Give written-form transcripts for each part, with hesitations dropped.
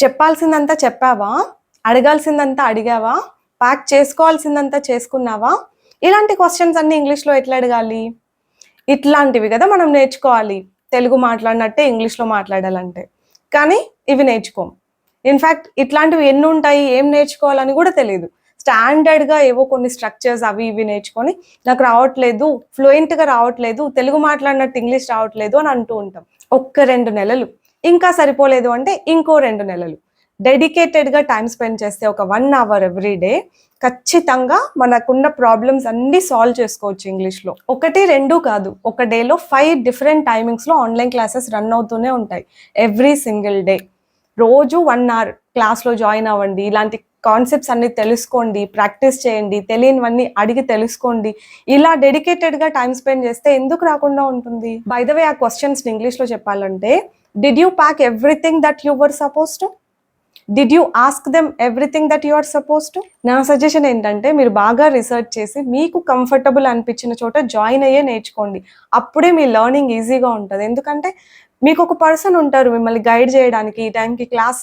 చెప్పాల్సిందంతా చెప్పావా? అడగాల్సిందంతా అడిగావా? ప్యాక్ చేసుకోవాల్సిందంతా చేసుకున్నావా? ఇలాంటి క్వెషన్స్ అన్నీ ఇంగ్లీష్‌లో ఎట్లా అడగాలి? ఇట్లాంటివి గదా మనం నేర్చుకోవాలి. తెలుగు మాట్లాడినట్టే ఇంగ్లీష్‌లో మాట్లాడాలంటే. కానీ ఇవి నేర్చుకోం. ఇన్‌ఫాక్ట్ ఇట్లాంటివి ఎన్నుంటాయి, ఏం నేర్చుకోవాలని గూడా తెలీదు. స్టాండర్డ్‌గా ఏవో కొన్ని స్ట్రక్చర్స్ అవి ఇవి నేర్చుకొని నాకు రావట్లేదు, ఫ్లూయెంట్‌గా రావట్లేదు, తెలుగు మాట్లాడినట్టు ఇంగ్లీష్ రావట్లేదు అని అంటూ ఉంటాం. ఒక్క 2 నెలలు. ఇంకా సరిపోలేదు అంటే ఇంకో 2 నెలలు. డెడికేటెడ్‌గా టైమ్ స్పెండ్ చేస్తే ఒక 1 అవర్ ఎవ్రీ డే ఖచ్చితంగా మనకున్న ప్రాబ్లమ్స్ అన్నీ సాల్వ్ చేసుకోవచ్చు ఇంగ్లీష్‌లో. 1, 2 కాదు. ఒక డేలో 5 డిఫరెంట్ టైమింగ్స్‌లో ఆన్‌లైన్ క్లాసెస్ రన్ అవుతూనే ఉంటాయి. Every single day. రోజు 1 అవర్ క్లాస్‌లో జాయిన్ అవ్వండి. ఇలాంటి కాన్సెప్ట్స్ అన్నీ తెలుసుకోండి. ప్రాక్టీస్ చేయండి. తెలియనివన్నీ అడిగి తెలుసుకోండి. ఇలా డెడికేటెడ్‌గా టైమ్ స్పెండ్ చేస్తే ఎందుకు రాకుండా ఉంటుంది? బై ద వే ఆ క్వెషన్స్‌ని ఇంగ్లీష్‌లో చెప్పాలంటే, did you pack everything that you were supposed to? Did you ask them everything that you are supposed to? నా సజెషన్ ఏంటంటే మీరు బాగా రిసర్చ్ చేసి మీకు కంఫర్టబుల్ అనిపించిన చోట జాయిన్ అయ్యే నేర్చుకోండి. అప్పుడే మీ లెర్నింగ్ ఈజీగా ఉంటది. ఎందుకంటే మీకు ఒక పర్సన్ ఉంటారు మిమ్మల్ని గైడ్ చేయడానికి, ఈ టైంకి క్లాస్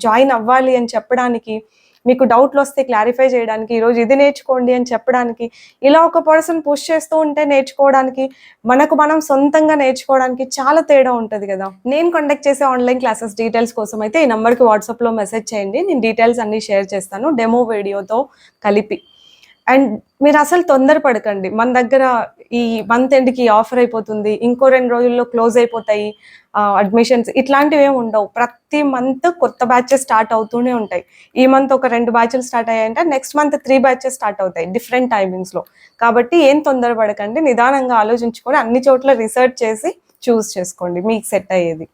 జాయిన్ అవ్వాలి అని చెప్పడానికి, మీకు డౌట్‌లొస్తే క్లారిఫై చేయడానికి, ఈరోజు ఇది నేర్చుకోండి అని చెప్పడానికి, ఇలా ఒక పర్సన్ పుష్ చేస్తూ ఉంటే నేర్చుకోవడానికి, మనకు మనం సొంతంగా నేర్చుకోవడానికి చాలా తేడా ఉంటది గదా! నేను కండక్ట్ చేసే ఆన్‌లైన్ క్లాసెస్ డీటెయిల్స్ కోసం అయితే ఈ నంబర్‌కి వాట్సాప్‌లో మెసేజ్ చేయండి. నేను డీటెయిల్స్ అన్నీ షేర్ చేస్తాను. డెమో వీడియోతో కలిపి. అండ్ మీరసలు తొందర పడకండి. మన దగ్గర ఈ మంత్ ఎండ్‌కి ఆఫర్ అయిపోతుంది. ఇంకో 2 రోజుల్లో క్లోజ్ అయిపోతాయి. అడ్మిషన్స్ ఇట్లాంటివేమి ఉండవు. ప్రతి మంత్ కొత్త బ్యాచెస్ స్టార్ట్ అవుతూనే ఉంటాయి. ఈ మంత్ ఒక 2 బ్యాచ్‌లు స్టార్ట్ అయ్యాయంటే నెక్స్ట్ మంత్ 3 బ్యాచెస్ స్టార్ట్ అవుతాయి డిఫరెంట్ టైమింగ్స్‌లో. కాబట్టి ఏం తొందర పడకండి. నిదానంగా ఆలోచించుకొని అన్ని చోట్ల రిసర్చ్ చేసి చూజ్ చేసుకోండి మీకు సెట్ అయ్యేది.